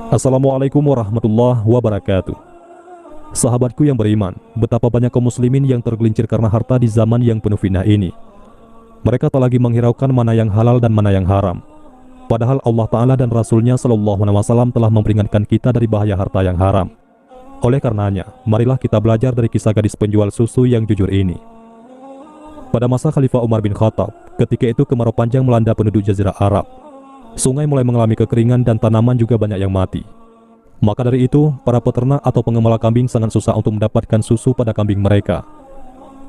Assalamualaikum warahmatullahi wabarakatuh. Sahabatku yang beriman, betapa banyak kaum muslimin yang tergelincir karena harta di zaman yang penuh fitnah ini. Mereka tak lagi menghiraukan mana yang halal dan mana yang haram. Padahal Allah Ta'ala dan Rasulnya SAW telah memperingatkan kita dari bahaya harta yang haram. Oleh karenanya, marilah kita belajar dari kisah gadis penjual susu yang jujur ini. Pada masa Khalifah Umar bin Khattab, ketika itu kemarau panjang melanda penduduk Jazirah Arab. Sungai mulai mengalami kekeringan dan tanaman juga banyak yang mati. Maka dari itu, para peternak atau pengembala kambing sangat susah untuk mendapatkan susu pada kambing mereka.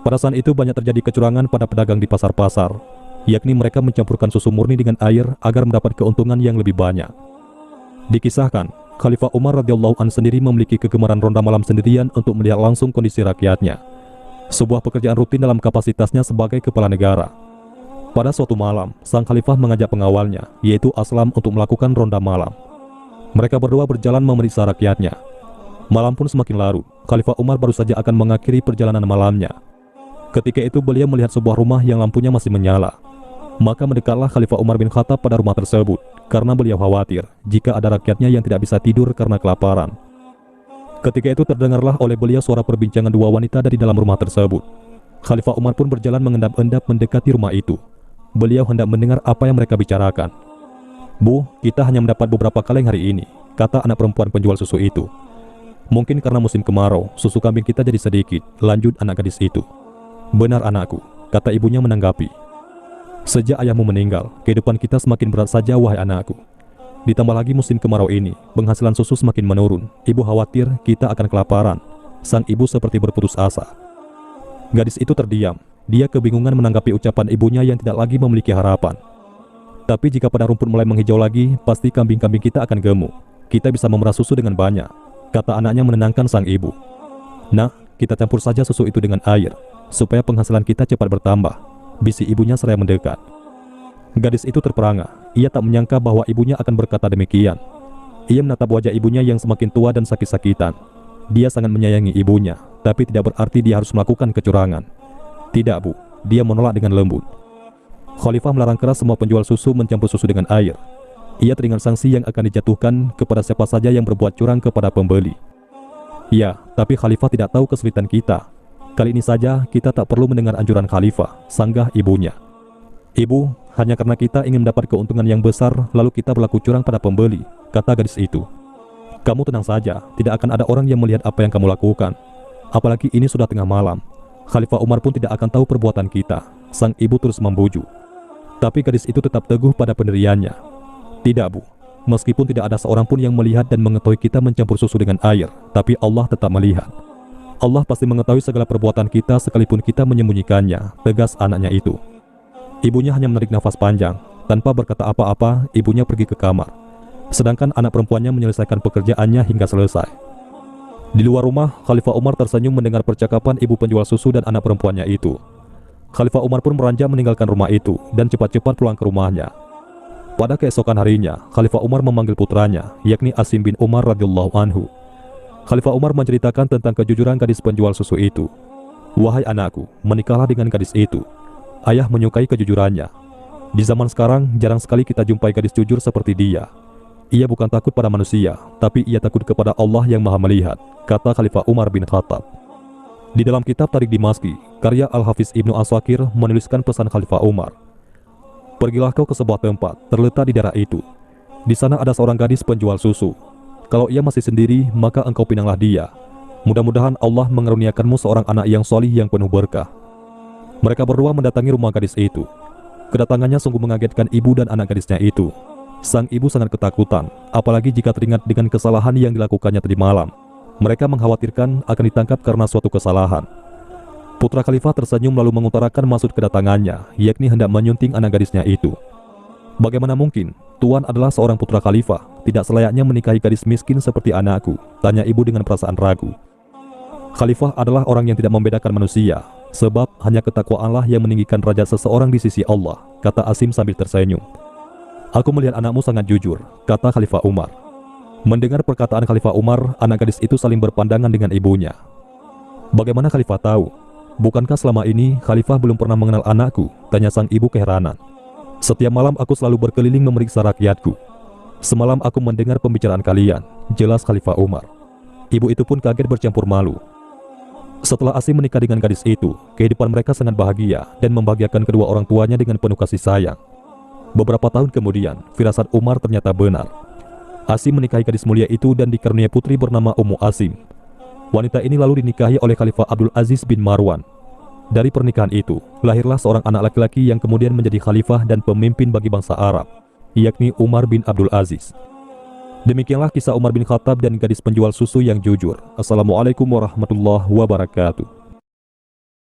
Pada saat itu banyak terjadi kecurangan pada pedagang di pasar-pasar, yakni mereka mencampurkan susu murni dengan air agar mendapat keuntungan yang lebih banyak. Dikisahkan, Khalifah Umar radhiyallahu anhu sendiri memiliki kegemaran ronda malam sendirian untuk melihat langsung kondisi rakyatnya. Sebuah pekerjaan rutin dalam kapasitasnya sebagai kepala negara. Pada suatu malam, sang khalifah mengajak pengawalnya, yaitu Aslam, untuk melakukan ronda malam. Mereka berdua berjalan memeriksa rakyatnya. Malam pun semakin larut. Khalifah Umar baru saja akan mengakhiri perjalanan malamnya. Ketika itu beliau melihat sebuah rumah yang lampunya masih menyala. Maka mendekatlah Khalifah Umar bin Khattab pada rumah tersebut, karena beliau khawatir jika ada rakyatnya yang tidak bisa tidur karena kelaparan. Ketika itu terdengarlah oleh beliau suara perbincangan dua wanita dari dalam rumah tersebut. Khalifah Umar pun berjalan mengendap-endap mendekati rumah itu. Beliau hendak mendengar apa yang mereka bicarakan. "Bu, kita hanya mendapat beberapa kaleng hari ini," kata anak perempuan penjual susu itu. "Mungkin karena musim kemarau, susu kambing kita jadi sedikit," lanjut anak gadis itu. "Benar anakku," kata ibunya menanggapi. "Sejak ayahmu meninggal, kehidupan kita semakin berat saja wahai anakku. Ditambah lagi musim kemarau ini, penghasilan susu semakin menurun. Ibu khawatir kita akan kelaparan." Sang ibu seperti berputus asa. Gadis itu terdiam. Dia kebingungan menanggapi ucapan ibunya yang tidak lagi memiliki harapan. "Tapi jika pada rumput mulai menghijau lagi, pasti kambing-kambing kita akan gemuk. Kita bisa memerah susu dengan banyak," kata anaknya menenangkan sang ibu. "Nak, kita campur saja susu itu dengan air, supaya penghasilan kita cepat bertambah," bisik ibunya seraya mendekat. Gadis itu terperangah. Ia tak menyangka bahwa ibunya akan berkata demikian. Ia menatap wajah ibunya yang semakin tua dan sakit-sakitan. Dia sangat menyayangi ibunya, tapi tidak berarti dia harus melakukan kecurangan. "Tidak, Bu," dia menolak dengan lembut. Khalifah melarang keras semua penjual susu mencampur susu dengan air. Ia teringat sanksi yang akan dijatuhkan kepada siapa saja yang berbuat curang kepada pembeli. "Ya, tapi Khalifah tidak tahu kesulitan kita. Kali ini saja kita tak perlu mendengar anjuran Khalifah," sanggah ibunya. "Ibu, hanya karena kita ingin mendapat keuntungan yang besar, lalu kita berlaku curang pada pembeli," kata gadis itu. "Kamu tenang saja, tidak akan ada orang yang melihat apa yang kamu lakukan. Apalagi ini sudah tengah malam. Khalifah Umar pun tidak akan tahu perbuatan kita," sang ibu terus membujuk. Tapi gadis itu tetap teguh pada pendiriannya. "Tidak, Bu. Meskipun tidak ada seorang pun yang melihat dan mengetahui kita mencampur susu dengan air, tapi Allah tetap melihat. Allah pasti mengetahui segala perbuatan kita sekalipun kita menyembunyikannya," tegas anaknya itu. Ibunya hanya menarik nafas panjang. Tanpa berkata apa-apa, ibunya pergi ke kamar. Sedangkan anak perempuannya menyelesaikan pekerjaannya hingga selesai. Di luar rumah, Khalifah Umar tersenyum mendengar percakapan ibu penjual susu dan anak perempuannya itu. Khalifah Umar pun beranjak meninggalkan rumah itu dan cepat-cepat pulang ke rumahnya. Pada keesokan harinya, Khalifah Umar memanggil putranya, yakni Asim bin Umar radhiyallahu anhu. Khalifah Umar menceritakan tentang kejujuran gadis penjual susu itu. "Wahai anakku, menikahlah dengan gadis itu. Ayah menyukai kejujurannya. Di zaman sekarang, jarang sekali kita jumpai gadis jujur seperti dia. Ia bukan takut pada manusia, tapi ia takut kepada Allah yang Maha Melihat," kata Khalifah Umar bin Khattab. Di dalam kitab Tariq Dimashqi, karya Al-Hafiz Ibnu Aswakir menuliskan pesan Khalifah Umar. "Pergilah kau ke sebuah tempat, terletak di daerah itu. Di sana ada seorang gadis penjual susu. Kalau ia masih sendiri, maka engkau pinanglah dia. Mudah-mudahan Allah mengaruniakanmu seorang anak yang solih yang penuh berkah." Mereka berdua mendatangi rumah gadis itu. Kedatangannya sungguh mengagetkan ibu dan anak gadisnya itu. Sang ibu sangat ketakutan, apalagi jika teringat dengan kesalahan yang dilakukannya tadi malam. Mereka mengkhawatirkan akan ditangkap karena suatu kesalahan. Putra Khalifah tersenyum lalu mengutarakan maksud kedatangannya, yakni hendak menyunting anak gadisnya itu. "Bagaimana mungkin? Tuan adalah seorang putra Khalifah, tidak selayaknya menikahi gadis miskin seperti anakku," tanya ibu dengan perasaan ragu. "Khalifah adalah orang yang tidak membedakan manusia, sebab hanya ketakwaanlah yang meninggikan derajat seseorang di sisi Allah," kata Asim sambil tersenyum. "Aku melihat anakmu sangat jujur," kata Khalifah Umar. Mendengar perkataan Khalifah Umar, anak gadis itu saling berpandangan dengan ibunya. "Bagaimana Khalifah tahu? Bukankah selama ini Khalifah belum pernah mengenal anakku?" tanya sang ibu keheranan. "Setiap malam aku selalu berkeliling memeriksa rakyatku. Semalam aku mendengar pembicaraan kalian, jelas Khalifah Umar. Ibu itu pun kaget bercampur malu. Setelah Asim menikah dengan gadis itu, kehidupan mereka sangat bahagia dan membahagiakan kedua orang tuanya dengan penuh kasih sayang. Beberapa tahun kemudian, firasat Umar ternyata benar. Asim menikahi gadis mulia itu dan dikaruniai putri bernama Ummu Asim. Wanita ini lalu dinikahi oleh Khalifah Abdul Aziz bin Marwan. Dari pernikahan itu, lahirlah seorang anak laki-laki yang kemudian menjadi khalifah dan pemimpin bagi bangsa Arab, yakni Umar bin Abdul Aziz. Demikianlah kisah Umar bin Khattab dan gadis penjual susu yang jujur. Assalamualaikum warahmatullahi wabarakatuh.